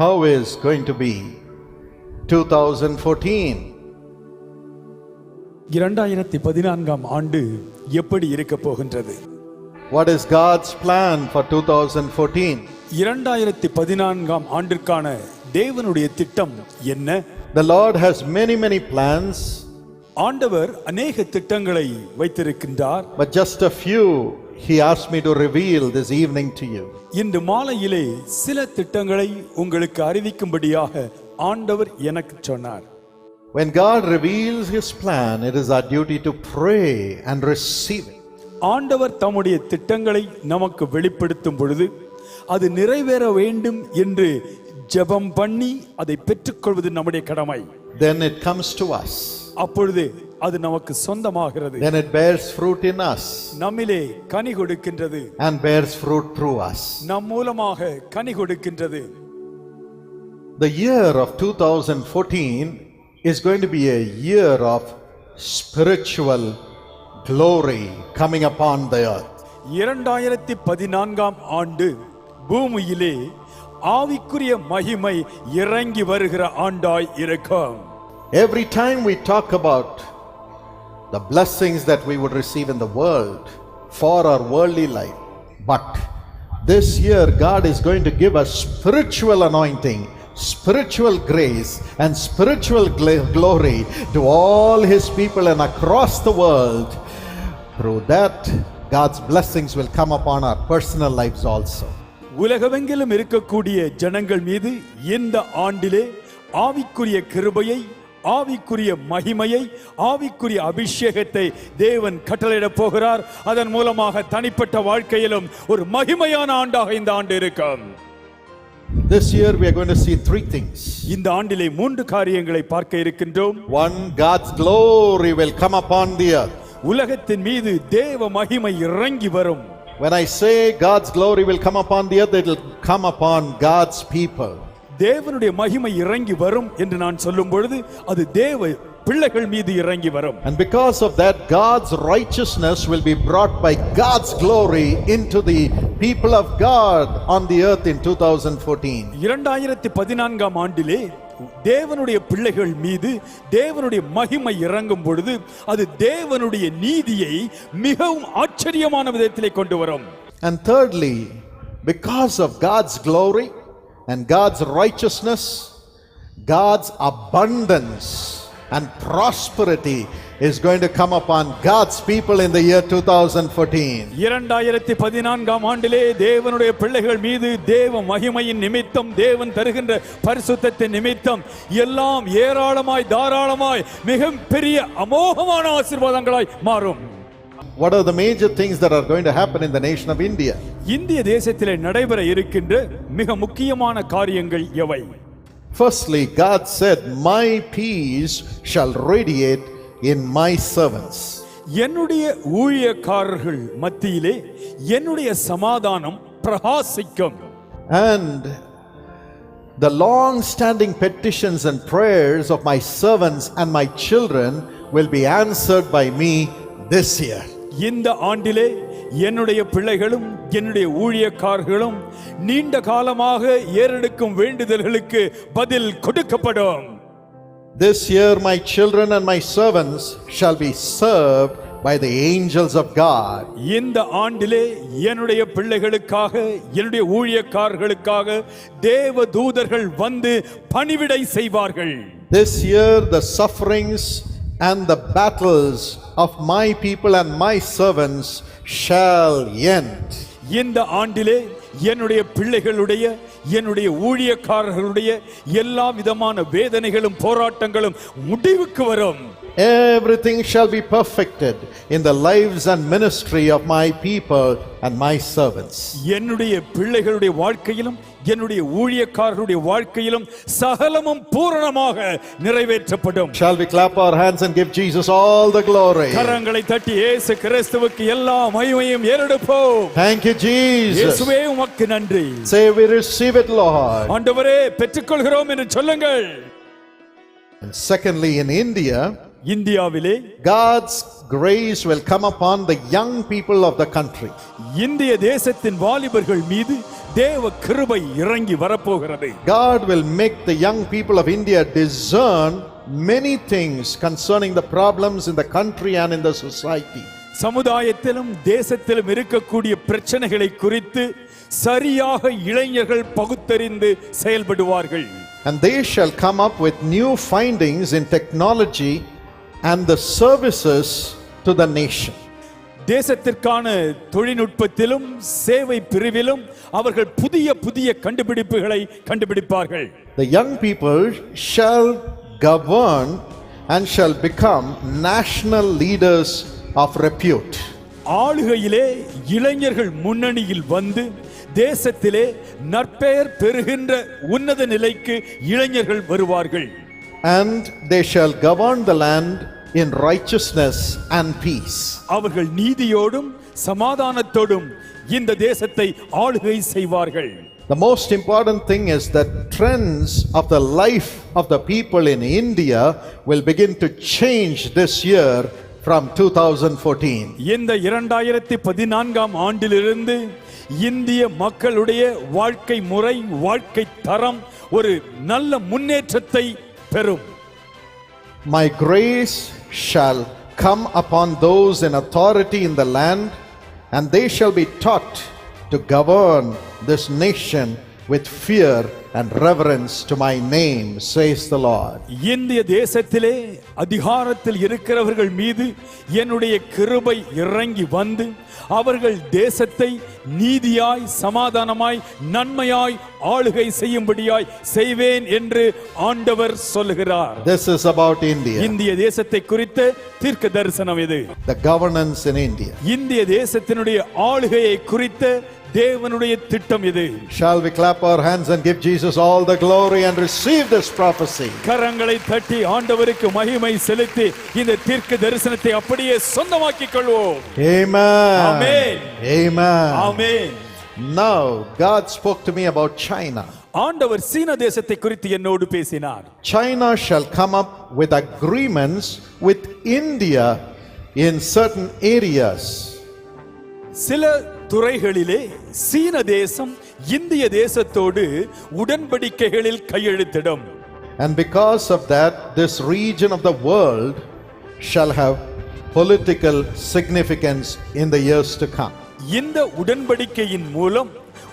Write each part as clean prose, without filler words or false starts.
How is going to be 2014? 2014ஆம் ஆண்டு எப்படி இருக்க போகின்றது? What is God's plan for 2014? 2014ஆம் ஆண்டிற்கான தேவனுடைய திட்டம் என்ன? The Lord has many plans. ஆண்டவர் अनेक திட்டங்களை வைத்திருக்கின்றார். But just a few He asked me to reveal this evening to you. இன்று மாலையிலே சில திட்டங்களை உங்களுக்கு அறிவிக்கும்படியாக ஆண்டவர் எனக்கு சொன்னார். When God reveals His plan, it is our duty to pray and receive it. ஆண்டவர் தம்முடைய திட்டங்களை நமக்கு வெளிப்படுத்தும் பொழுது அது நிறைவேற வேண்டும் என்று ஜெபம் பண்ணி அதை பெற்றுக்கொள்வது நம்முடைய கடமை. Then it comes to us. அப்பொழுது அது நமக்கு சொந்தமாகிறது. Then it bears fruit in us. நம்மிலே கனி கொடுக்கின்றது. And bears fruit through us. நம் மூலமாக கனி கொடுக்கின்றது. The year of 2014 is going to be a year of spiritual glory coming upon the earth. 2014ஆம் ஆண்டு பூமியிலே ஆவிக்குரிய மகிமை இறங்கி வருகிற ஆண்டாய் இருக்கும். Every time we talk about the blessings that we would receive in the world for our worldly life, but this year God is going to give us spiritual anointing, spiritual grace and spiritual glory to all His people and across the world. Through that, God's blessings will come upon our personal lives also. உலகமெங்கிலும் இருக்கக்கூடிய ஜனங்கள் மீது இந்த ஆண்டிலே ஆவிக்குரிய கிருபையை, ஆவிக்குரிய மகிமையை, ஆவிக்குரிய அபிஷேகத்தை தேவன் கட்டளையிடப் போகிறார். அதன் மூலமாக தனிப்பட்ட வாழ்க்கையிலும் ஒரு மகிமையான ஆண்டாக இந்த ஆண்டு இருக்கும். This year we are going to see three things. இந்த ஆண்டிலே 3 காரியங்களை பார்க்க இருக்கின்றோம். One, God's glory will come upon the earth. உலகத்தின் மீது தேவ மகிமை இறங்கி வரும். When I say God's glory will come upon the earth, it will come upon God's people. தேவனுடைய மகிமை இறங்கி வரும் என்று நான் சொல்லும் பொழுது அது தேவ பிள்ளைகள் மீது இறங்கி வரும். And because of that, God's righteousness will be brought by God's glory into the people of God on the earth in 2014. 2014ஆம் ஆண்டிலே தேவனுடைய பிள்ளைகள் மீது தேவனுடைய மகிமை இறங்கும் பொழுது அது தேவனுடைய நீதியை மிகவும் ஆச்சரியமான விதத்திலே கொண்டு வரும். And thirdly, because of God's glory and God's righteousness, God's abundance and prosperity is going to come upon God's people in the year 2014. 2014ஆம் ஆண்டிலே தேவனுடைய பிள்ளைகள் மீது தேவ மகிமையின் நிமித்தம், தேவன் தருகின்ற பரிசுத்தத்தின் நிமித்தம் எல்லாம் ஏராளமாய் தாராளமாய் மிக பெரிய அமோகமான ஆசீர்வாதங்களாய் மாறும். What are the major things that are going to happen in the nation of India? இந்திய தேசத்திலே நடைபெற இருக்கின்ற மிக முக்கியமான காரியங்கள் எவை? Firstly, God said, "My peace shall radiate in my servants." என்னுடைய ஊழியக்காரர்கள் மத்தியிலே என்னுடைய சமாதானம் பிரகாசிக்கும். And the long standing petitions and prayers of my servants and my children will be answered by me this year. இந்த ஆண்டிலே என்னுடைய பிள்ளைகளும் என்னுடைய ஊழியக்காரர்களும் நீண்ட காலமாக ஏறெடுக்கும் வேண்டுதல்களுக்கு பதில் கொடுக்கப்படும். This year my children and my servants shall be served by the angels of God. இந்த ஆண்டிலே என்னுடைய பிள்ளைகளுக்காக என்னுடைய ஊழியக்காரர்களுக்காக தேவ தூதர்கள் வந்து பணிவிடை செய்வார்கள். This year the sufferings and the battles of my people and my servants shall end. இந்த ஆண்டிலே என்னுடைய பிள்ளைகளுடைய என்னுடைய ஊழியக்காரர்களுடைய எல்லா விதமான வேதனைகளும் போராட்டங்களும் முடிவுக்கு வரும். Everything shall be perfected in the lives and ministry of my people and my servants. என்னுடைய பிள்ளைகளுடைய வாழ்க்கையிலும் என்னுடைய ஊழியக்காரருடைய வாழ்க்கையிலும் சகலமும் பூரணமாக நிறைவேற்றப்படும். Shall we clap our hands and give Jesus all the glory? கரங்களை தட்டி இயேசு கிறிஸ்துவுக்கு எல்லா மகிமையும் ஏறெடுப்போம். Thank you, Jesus. இயேசுவே உமக்கு நன்றி. Say, we receive it, Lord. ஆண்டவரே பெற்றுக்கொள்கிறோம் என்று சொல்லுங்கள். And secondly, in India, இந்தியாவிலே God's grace will come upon the young people of the country. இந்திய தேசத்தின் வாலிபர்கள் மீது தேவ கிருபை இறங்கி வரப்போகிறது. God will make the young people of India discern many things concerning the problems in the country and in the society. சமுதாயத்திலும் தேசத்திலும் இருக்கக்கூடிய பிரச்சனைகளை குறித்து சரியாக இளைஞர்கள் பகுத்தறிந்து செயல்படுவார்கள். And they shall come up with new findings in technology and the services to the nation. தேசத்திற்கான தொழில்நுட்பத்திலும் சேவை பிரிவிலும் அவர்கள் புதிய புதிய கண்டுபிடிப்புகளை கண்டுபிடிப்பார்கள். The young people shall govern and shall become national leaders of repute. ஆளுகையிலே இளைஞர்கள் முன்னணியில் வந்து தேசத்திலே நற்பெயர் பெறுகின்ற உன்னத நிலைக்கு இளைஞர்கள் வருவார்கள். And they shall govern the land in righteousness and peace. அவர்கள் நீதியோடும் சமாதானத்தோடும் இந்த தேசத்தை ஆளுகை செய்வார்கள். The most important thing is that trends of the life of the people in India will begin to change this year from 2014. இந்த 2014ஆம் ஆண்டிலிருந்து இந்திய மக்களுடைய வாழ்க்கை முறை, வாழ்க்கை தரம் ஒரு நல்ல முன்னேற்றத்தை பெறும். My grace shall come upon those in authority in the land, and they shall be taught to govern this nation with fear and reverence to my name, says the Lord. இந்திய தேசத்திலே அதிகாரத்தில் இருக்கிறவர்கள் மீது என்னுடைய கிருபை இறங்கி வந்து அவர்கள் தேசத்தை நீதியாய், சமாதானமாய், நன்மையாய் ஆளுகை செய்யும்படியாய் செய்வேன் என்று ஆண்டவர் சொல்லுகிறார். This is about India. இந்திய தேசத்தை குறித்த தீர்க்க தரிசனம் இது. The governance in India. இந்திய தேசத்தினுடைய ஆளுகையை குறித்த தேவனுடைய திட்டம் இது. Shall we clap our hands and give Jesus all the glory and receive this prophecy? கரங்களை தட்டி ஆண்டவருக்கு மகிமை செலுத்தி இந்த தீர்க்க தரிசனத்தை அப்படியே சொந்தமாக்கிக் கொள்வோம். Amen. Amen. Amen. Amen. Now God spoke to me about China. ஆண்டவர் சீன தேசத்தை குறித்து என்னோடு பேசினார். China shall come up with agreements with India in certain areas. சில துறைகளிலே சீன தேசம் இந்திய தேசத்தோடு உடன்படிக்கைகளில் கையெழுத்திடும். And because of that, this region of the world shall have political significance in the years to come. இந்த உடன்படிக்கையின் மூலம்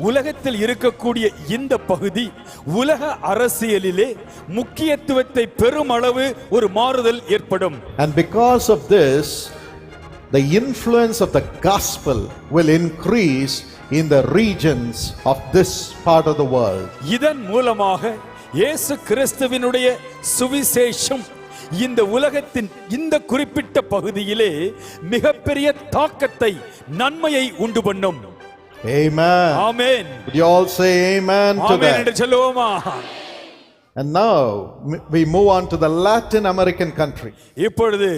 உலகத்தில் இருக்கக்கூடிய இந்த பகுதி உலக அரசியலிலே முக்கியத்துவத்தை பெருமளவு ஒரு மாறுதல் ஏற்படும். And because of this, the influence of the gospel will increase in the regions of this part of the world. இதன் மூலமாக இயேசு கிறிஸ்துவினுடைய சுவிசேஷம் இந்த உலகத்தின் இந்த குறிப்பிட்ட பகுதியிலே மிகப்பெரிய தாக்கத்தை, நன்மையை உண்டு பண்ணும். Amen. Amen. Would you all say amen to ஆமென் என்று that? சொல்லுவோமா? And now we move on to the Latin American country. இப்பொழுது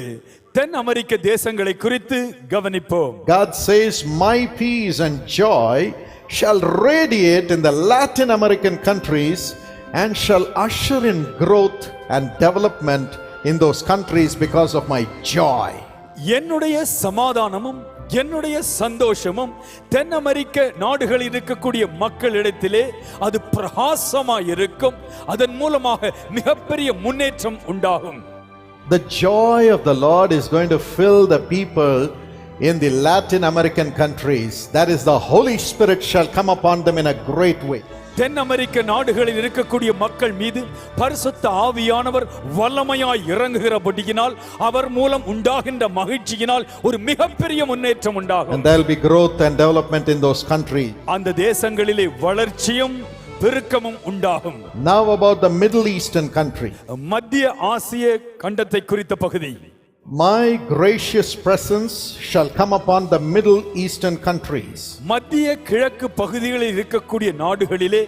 தென் அமெரிக்க தேசங்களை குறித்து கவனிப்போம். God says, my peace and joy shall radiate in the Latin American countries and shall usher in growth and development in those countries because of my joy. என்னுடைய சமாதானமும் என்னுடைய சந்தோஷமும் தென் அமெரிக்க நாடுகளில் இருக்கக்கூடிய மக்களிடத்திலே அது பிரகாசமாய் இருக்கும். அதன் மூலமாக மிகப்பெரிய முன்னேற்றம் உண்டாகும். The joy of the Lord is going to fill the people in the Latin American countries. That is, the Holy Spirit shall come upon them in a great way. தென் அமெரிக்க நாடுகளில் இருக்கக்கூடிய மக்கள் மீது பரிசுத்த ஆவியானவர் வல்லமையாய் இறங்குகிறபடியினால் அவர் மூலம் உண்டாகின்ற மகிழ்ச்சியினால் ஒரு மிகப்பெரிய முன்னேற்றம் உண்டாகும். And there will be growth and development in those countries. அந்த தேசங்களிலே வளர்ச்சியும் பெருக்கமும் உண்டாகும். Now about the Middle Eastern country. மத்திய ஆசிய கண்டத்தை குறித்த பகுதி. My gracious presence shall come upon the Middle Eastern countries. மத்திய கிழக்கு பகுதிகளில் இருக்கக்கூடிய நாடுகளிலே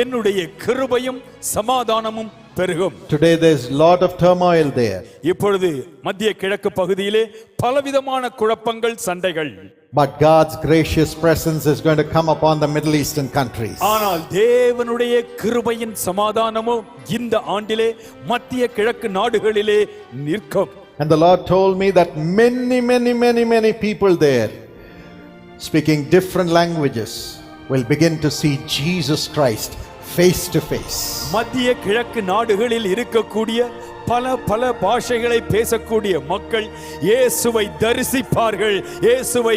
என்னுடைய கிருபையும் சமாதானமும் பெருகும். Today there is lot of turmoil there. இப்பொழுது மத்திய கிழக்கு பகுதியிலே பலவிதமான குழப்பங்கள், சண்டைகள். But God's gracious presence is going to come upon the Middle Eastern countries. ஆனால் தேவனுடைய கிருபையின் சமாதானமோ இந்த ஆண்டிலே மத்திய கிழக்கு நாடுகளிலே நிற்கும். And the Lord told me that many people there speaking different languages, will begin to see Jesus Christ face to face. மத்திய கிழக்கு நாடுகளில் இருக்கக்கூடிய பல பாஷைகளை பேசக்கூடிய மக்கள் இயேசுவை தரிசிப்பார்கள், இயேசுவை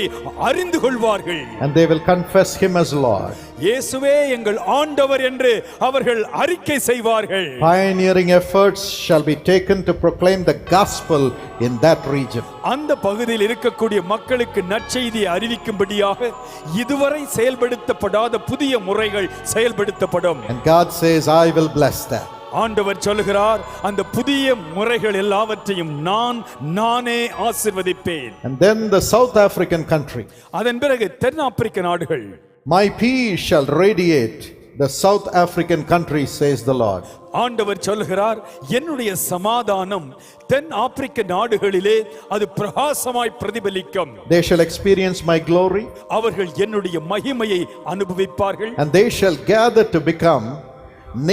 அறிந்து கொள்வார்கள். And they will confess him as Lord. இயேசுவே எங்கள் ஆண்டவர் என்று அவர்கள் அறிக்கை செய்வார்கள். Pioneering efforts shall be taken to proclaim the gospel in that region. அந்த பகுதியில் இருக்கக்கூடிய மக்களுக்கு நற்செய்தியை அறிவிக்கும்படியாக இதுவரை செயல்படுத்தப்படாத புதிய முறைகள் செயல்படுத்தப்படும். And God says, I will bless that. ஆண்டவர் சொல்கிறார், அந்த புதிய முறைகள் எல்லாவற்றையும் நானே ஆசீர்வதிப்பேன். And then the South African country. அதன் பிறகு தென் ஆப்பிரிக்க நாடுகள். My peace shall radiate the South African country, says the Lord. ஆண்டவர் சொல்கிறார், என்னுடைய சமாதானம் தென் ஆப்பிரிக்க நாடுகளிலே அது பிரகாசமாய் பிரதிபலிக்கும். They shall experience my glory. அவர்கள் என்னுடைய மகிமையை அனுபவிப்பார்கள். And they shall gather to become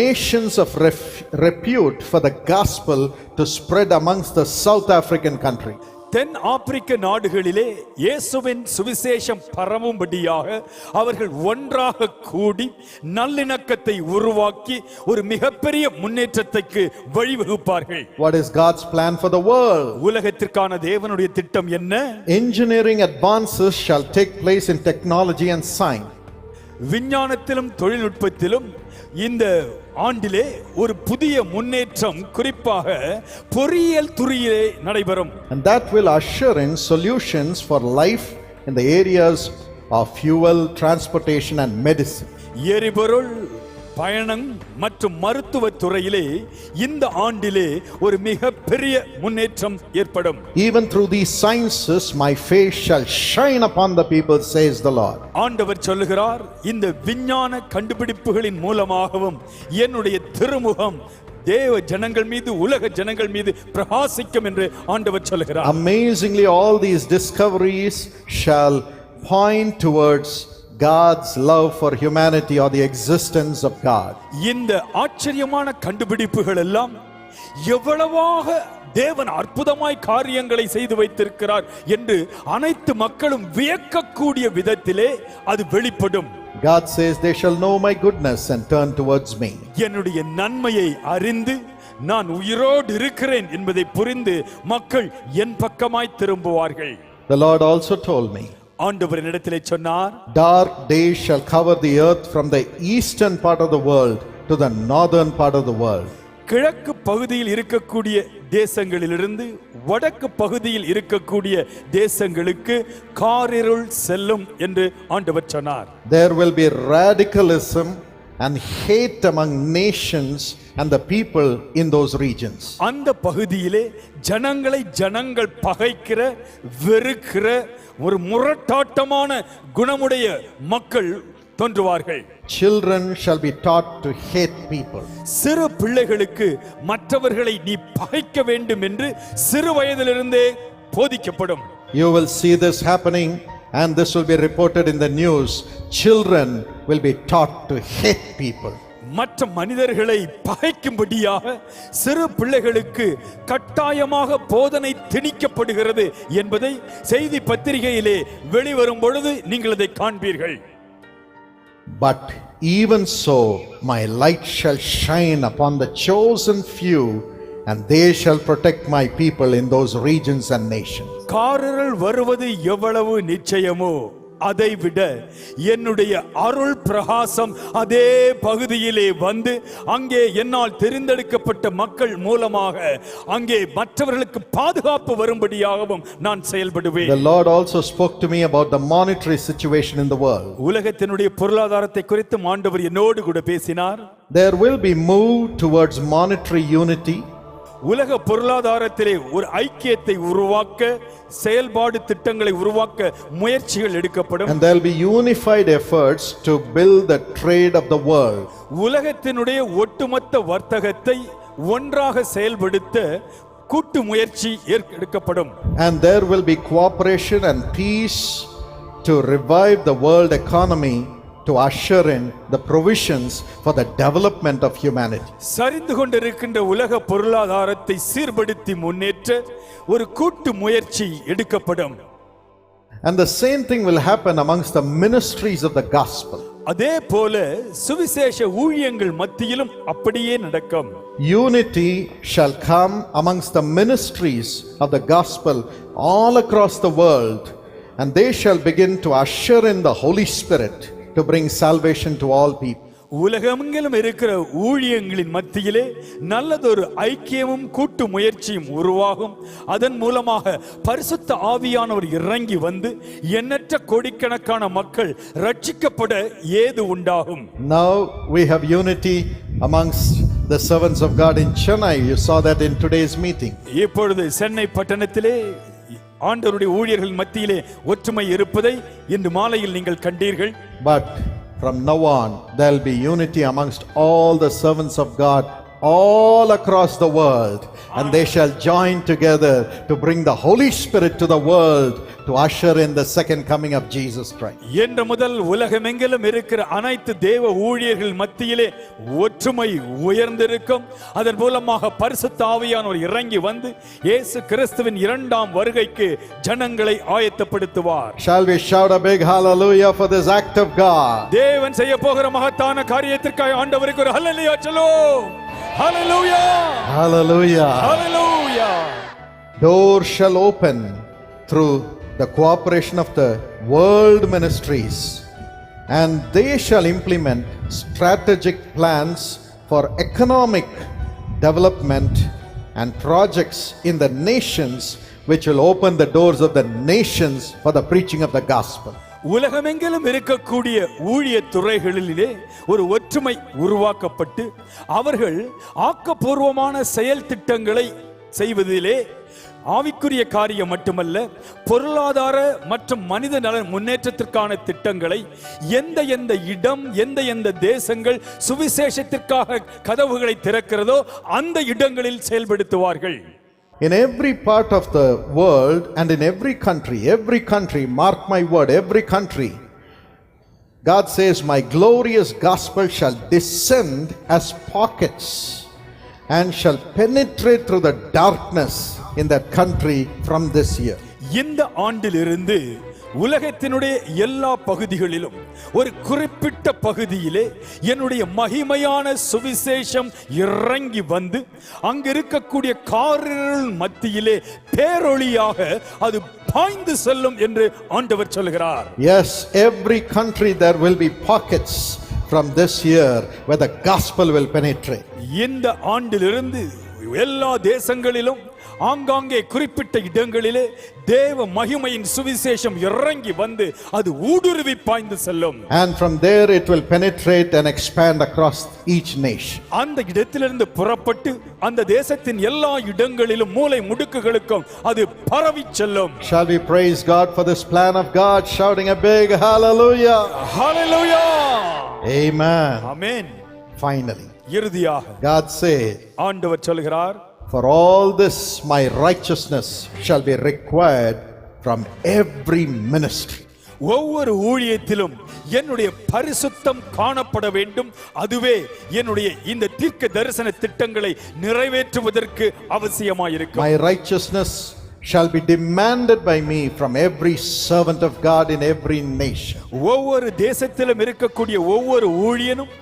nations of repute for the gospel to spread amongst the South African country. தென் ஆப்பிரிக்க நாடுகளிலே இயேசுவின் சுவிசேஷம் பரவும்படியாக அவர்கள் ஒன்றாக கூடி நல்லிணக்கத்தை உருவாக்கி ஒரு மிகப்பெரிய முன்னேற்றத்துக்கு வழிவகுப்பார்கள். What is God's plan for the world? உலகத்திற்கான தேவனுடைய திட்டம் என்ன? Engineering advances shall take place in technology and science. விஞ்ஞானத்திலும் தொழில்நுட்பத்திலும் இந்த ஆண்டிலே ஒரு புதிய முன்னேற்றம் குறிப்பாக பொறியியல் துறையிலே நடைபெறும். And that will usher in solutions for life in the areas of fuel, transportation and medicine. எரிபொருள், பயணம் மற்றும் மருத்துவ துறையிலே இந்த ஆண்டிலே ஒரு மிகப்பெரிய முன்னேற்றம் ஏற்படும். Even through these sciences my face shall shine upon the people, says the Lord. ஆண்டவர் சொல்லுகிறார், இந்த விஞ்ஞான கண்டுபிடிப்புகளின் மூலமாகவும் என்னுடைய திருமுகம் தேவ ஜனங்கள் மீது, உலக ஜனங்கள் மீது பிரகாசிக்கும் என்று ஆண்டவர் சொல்லுகிறார். Amazingly, all these discoveries shall point towards God's love for humanity or the existence of God. இந்த ஆச்சரியமான கண்டுபிடிப்புகள் எல்லாம் எவ்வளவாக தேவன் அற்புதமாய் காரியங்களை செய்து வைத்திருக்கிறார் என்று அனைத்து மக்களும் வியக்கக்கூடிய விதத்திலே அது வெளிப்படும். God says, they shall know my goodness and turn towards me. என்னுடைய நன்மையை அறிந்து நான் உயிரோடு இருக்கிறேன் என்பதை புரிந்து மக்கள் என் பக்கமாய் திரும்புவார்கள். The Lord also told me, ஆண்டவர் என்னிடத்திலே சொன்னார், dark days shall cover the earth from the eastern part of the world to the northern part of the world. கிழக்கு பகுதியில் இருக்கக்கூடிய தேசங்களிலிருந்து வடக்கு பகுதியில் இருக்கக்கூடிய தேசங்களுக்கு காரிருள் செல்லும் என்று ஆண்டவர் சொன்னார். There will be radicalism and hate among nations and the people in those regions. அந்த பகுதியிலே ஜனங்கள் பகைக்கிற, வெறுக்கிற ஒரு முரட்டாட்டமான குணமுடைய மக்கள் தோன்றுவார்கள். Children shall be taught to hate people. சிறு பிள்ளைகளுக்கு மற்றவர்களை நீ பகைக்க வேண்டும் என்று சிறு வயதிலிருந்தே போதிக்கப்படும். You will see this happening and this will be reported in the news. Children will be taught to hate people. மற்ற மனிதர்களை பகைக்கும்படியாக சிறு பிள்ளைகளுக்கு கட்டாயமாக போதனை திணிக்கப்படுகிறது என்பதை செய்தி பத்திரிகையிலே வெளிவரும் பொழுது நீங்கள் அதை காண்பீர்கள். But even so, my light shall shine upon the chosen few, and they shall protect my people in those regions and nations. காரிருள் வருவது எவ்வளவு நிச்சயமோ அதைவிட என்னுடைய அருள் பிரகாசம் அதே பகுதியிலே வந்து அங்கே என்னால் தெரிந்தெடுக்கப்பட்ட மக்கள் மூலமாக அங்கே மற்றவர்களுக்கு பாதுகாப்பு வரும்படியாகவும் நான் செயல்படுவேன். The Lord also spoke to me about the monetary situation in the world. உலகத்தினுடைய பொருளாதாரத்தை குறித்து ஆண்டவர் என்னோடு கூட பேசினார். There will be move towards monetary unity. உலக பொருளாதாரத்திலே ஒரு ஐக்கியத்தை உருவாக்க செயல்பாடு திட்டங்களை உருவாக்க முயற்சிகள் எடுக்கப்படும். And there will be unified efforts to build the trade of the world. உலகத்தினுடைய ஒட்டுமொத்த வர்த்தகத்தை ஒன்றாக செயல்படுத்த கூட்டு முயற்சி எடுக்கப்படும். And there will be cooperation and peace to revive the world economy, to usher in the provisions for the development of humanity. சரிந்து கொண்டிருக்கின்ற உலக பொருளாதாரத்தை சீர்படுத்தி முன்னேற்ற ஒரு கூட்டு முயற்சி எடுக்கப்படும். And the same thing will happen amongst the ministries of the gospel. அதே போல சுவிசேஷ ஊழியங்கள் மத்தியிலும் அப்படியே நடக்கும். Unity shall come amongst the ministries of the gospel all across the world, and they shall begin to usher in the Holy Spirit to bring salvation to all people. உலகமெங்கிலும் இருக்கிற ஊழியங்களின் மத்தியிலே நல்லதொரு ஐக்கியமும் கூட்டு முயற்சியும் உருவாகும். அதன் மூலமாக பரிசுத்த ஆவியானவர் இறங்கி வந்து எண்ணற்ற கோடிக்கணக்கான மக்கள் ரட்சிக்கப்பட ஏது உண்டாகும். Now we have unity amongst the servants of God in Chennai. You saw that in today's meeting. இப்பொழுது சென்னை பட்டணத்திலே ஆண்டவருடைய ஊழியர்கள் மத்தியிலே ஒற்றுமை இருப்பதை இன்று மாலையில் நீங்கள் கண்டீர்கள். But from now on, there will be unity amongst all the servants of God all across the world, and they shall join together to bring the Holy Spirit to the world to usher in the second coming of Jesus Christ. என்று முதல் உலகமெங்கிலும் இருக்கிற அனைத்து தேவ ஊழியர்கள் மத்தியிலே ஒற்றுமை உயர்ந்திருக்கும். அதன் மூலமாக பரிசுத்த ஆவியானவர் இறங்கி வந்து இயேசு கிறிஸ்துவின் இரண்டாம் வருகைக்கு ஜனங்களை ஆயத்தப்படுத்துவார். Shall we shout a big hallelujah for this act of God? தேவன் செய்ய போகிற மகத்தான காரியத்திற்காக ஆண்டவருக்கு ஒரு ஹல்லேலூயா சொல்லுவோம். ஹல்லேலூயா, Hallelujah. Hallelujah. Doors shall open through the cooperation of the world ministries, and they shall implement strategic plans for economic development and projects in the nations, which will open the doors of the nations for the preaching of the gospel. உலகமெங்கிலும் இருக்கக்கூடிய ஊழிய துறைகளிலே ஒரு ஒற்றுமை உருவாக்கப்பட்டு அவர்கள் ஆக்கப்பூர்வமான செயல் திட்டங்களை செய்வதிலே ஆவிக்குரிய காரியம் மட்டுமல்ல, பொருளாதார மற்றும் மனித நல முன்னேற்றத்திற்கான திட்டங்களை எந்த இடம் எந்த தேசங்கள் சுவிசேஷத்திற்காக கதவுகளை திறக்கிறதோ அந்த இடங்களில் செயல்படுத்துவார்கள். In every part of the world and in every country, mark my word, every country, God says, my glorious gospel shall descend as pockets and shall penetrate through the darkness in that country from this year. இந்த ஆண்டிலிருந்து உலகத்தினுடைய எல்லா பகுதிகளிலும் ஒரு குறிப்பிட்ட பகுதியிலே என்னுடைய மகிமையான சுவிசேஷம் இறங்கி வந்து அங்க இருக்கக்கூடிய காரிருள் மத்தியிலே பேரொளியாக அது பாய்ந்து செல்லும் என்று ஆண்டவர் சொல்கிறார். Yes, every country there will be pockets from this year where the gospel will penetrate. இந்த ஆண்டிலிருந்து எல்லா தேசங்களிலும் ஆங்காங்கே குறிப்பிட்ட இடங்களிலே தேவ மகிமையின் சுவிசேஷம் இறங்கி வந்து அது ஊடுருவி பாய்ந்து செல்லும். And from there it will penetrate and expand across each nation. அந்த இடத்திலிருந்து புறப்பட்டு அந்த தேசத்தின் எல்லா இடங்களிலும் மூலை முடுக்குகளுக்கும் அது பரவி செல்லும். Shall we praise God for this plan of God, shouting a big hallelujah? Hallelujah. Amen. Amen. Finally, இறுதியாக God said, ஆண்டவர் சொல்கிறார், for all this my righteousness shall be required from every ministry. ஒவ்வொரு ஊழியத்திலும் என்னுடைய பரிசுத்தம் காணப்பட வேண்டும். அதுவே என்னுடைய இந்த தீர்க்க தரிசன திட்டங்களை நிறைவேற்றுவதற்கு அவசியமாயிருக்கும். My righteousness shall be demanded by me from every servant of God in every nation. ஒவ்வொரு தேசத்திலும் இருக்கக்கூடிய ஒவ்வொரு ஊழியனும்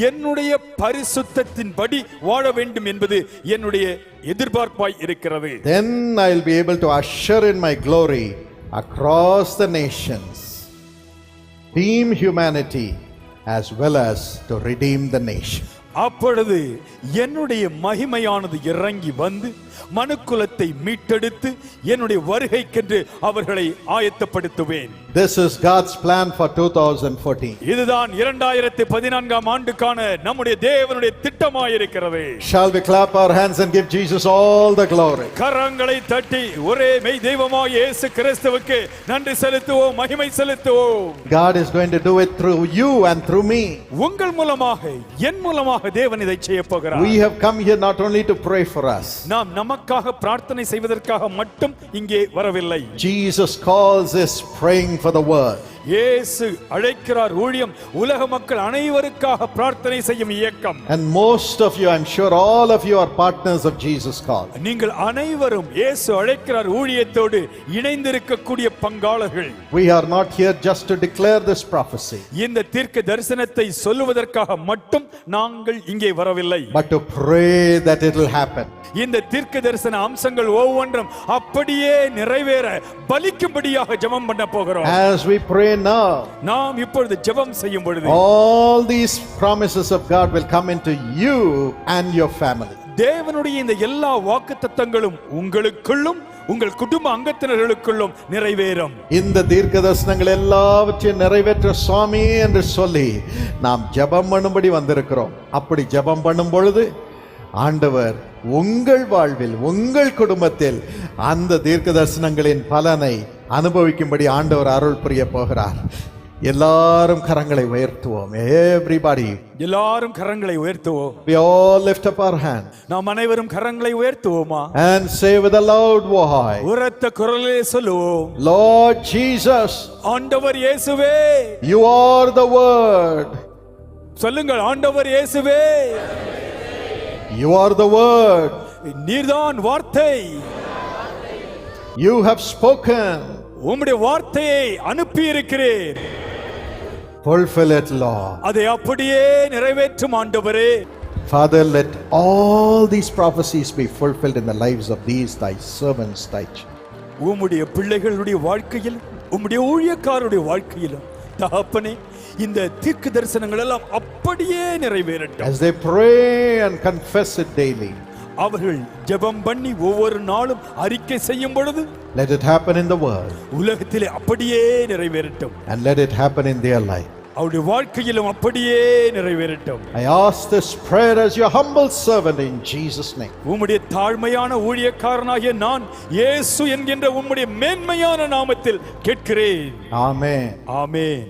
என்னுடைய பரிசுத்தத்தின்படி வாழ வேண்டும் என்பது என்னுடைய எதிர்பார்ப்பாய் இருக்கிறது. Then I will be able to usher in my glory across the nations, redeem humanity as well as to redeem the nation. அப்பொழுது என்னுடைய மகிமையானது இறங்கி வந்து மனுக்குலத்தை மீட்டெடுத்து என்னுடைய வருகைக்கென்று அவர்களை ஆயத்தப்படுத்துவேன். This is God's plan for 2014. இதுதான் 2014ஆம் ஆண்டுக்கான நம்முடைய தேவனுடைய திட்டமாயிருக்கிறது. Shall we clap our hands and give Jesus all the glory? கரங்களை தட்டி ஒரே மெய் தெய்வமாய் இயேசு கிறிஸ்துவுக்கு நன்றி செலுத்துவோம், மகிமை செலுத்துவோம். God is going to do it through you and through me. உங்கள் மூலமாக என் மூலமாக தேவன் இதை செய்ய போகிறார். We have come here not only to pray for us. நாம் நமக்காக பிரார்த்தனை செய்வதற்காக மட்டும் இங்கே வரவில்லை. Jesus calls us praying for the world. இயேசு அழைக்கிறார் ஊழியம் உலக மக்கள் அனைவருக்காக பிரார்த்தனை செய்யும் இயக்கம். And most of you, I'm sure all of you are partners of Jesus' call. நீங்கள் அனைவரும் இயேசு அழைக்கிறார் ஊழியத்தோடு இணைந்திருக்கக்கூடிய பங்காளர்கள். We are not here just to declare this prophecy, இந்த தீர்க்க தரிசனத்தை சொல்லுவதற்காக மட்டும் நாங்கள் இங்கே வரவில்லை, but to pray that it will happen. இந்த தீர்க்க தரிசன அம்சங்கள் ஒவ்வொன்றும் அப்படியே நிறைவேற பலிக்கும்படியாக ஜெபம் பண்ண போகிறோம். As we pray now, நாம் இப்பொழுது ஜெபம் செய்யும் பொழுது all these promises of God will come into you and your family. தேவனுடைய இந்த எல்லா வாக்குத்தத்தங்களும் உங்களுக்குள்ளும் உங்கள் குடும்ப அங்கத்தினர்களுக்குள்ளும் நிறைவேறும். இந்த தீர்க்க தரிசனங்கள் எல்லாவற்றையும் நிறைவேற்ற சுவாமி என்று சொல்லி நாம் ஜெபம் பண்ணும்படி வந்திருக்கிறோம். அப்படி ஜெபம் பண்ணும் பொழுது ஆண்டவர் உங்கள் வாழ்வில் உங்கள் குடும்பத்தில் அந்த தீர்க்க தரிசனங்களின் பலனை அனுபவிக்கும்படி ஆண்டவர் அருள் புரிய போகிறார். எல்லாரும் கரங்களை உயர்த்துவோம். Everybody, எல்லாரும் கரங்களை உயர்த்துவோம். we all lift up our hands நாம் அனைவரும் கரங்களை உயர்த்துவோமா and say with a loud voice, உரத்த குரலிலே சொல்லுவோம், Lord Jesus, ஆண்டவர் இயேசுவே. you are the word. சொல்லுங்கள், ஆண்டவர் இயேசுவே, You are the word. நீர்தான் வார்த்தை. You have spoken. உம்முடைய வார்த்தையை அனுப்பி இருக்கிறீர். Fulfill it, Lord. அதை அப்படியே நிறைவேற்றும் ஆண்டவரே. Father, let all these prophecies be fulfilled in the lives of these thy servants, thy children. உம்முடைய பிள்ளைகளுடைய வாழ்க்கையில் உம்முடைய ஊழியக்காரருடைய வாழ்க்கையிலும் தகப்பனே இந்த தீர்க்க தரிசனங்கள் எல்லாம் அப்படியே நிறைவேறட்டும். As they pray and confess it daily, அவர்கள் ஜெபம் பண்ணி ஒவ்வொரு நாளும் அறிக்கை செய்யும் பொழுது let it happen in the world உலகத்திலே அப்படியே நிறைவேறட்டும். and let it happen in their life. அவருடைய வாழ்க்கையிலும் அப்படியே நிறைவேறட்டும். I ask this prayer as your humble servant in Jesus' name. உம்முடைய தாழ்மையான ஊழியக்காரனாகிய நான் இயேசு என்கின்ற உம்முடைய மேன்மையான நாமத்தில் கேட்கிறேன். Amen. ஆமென்.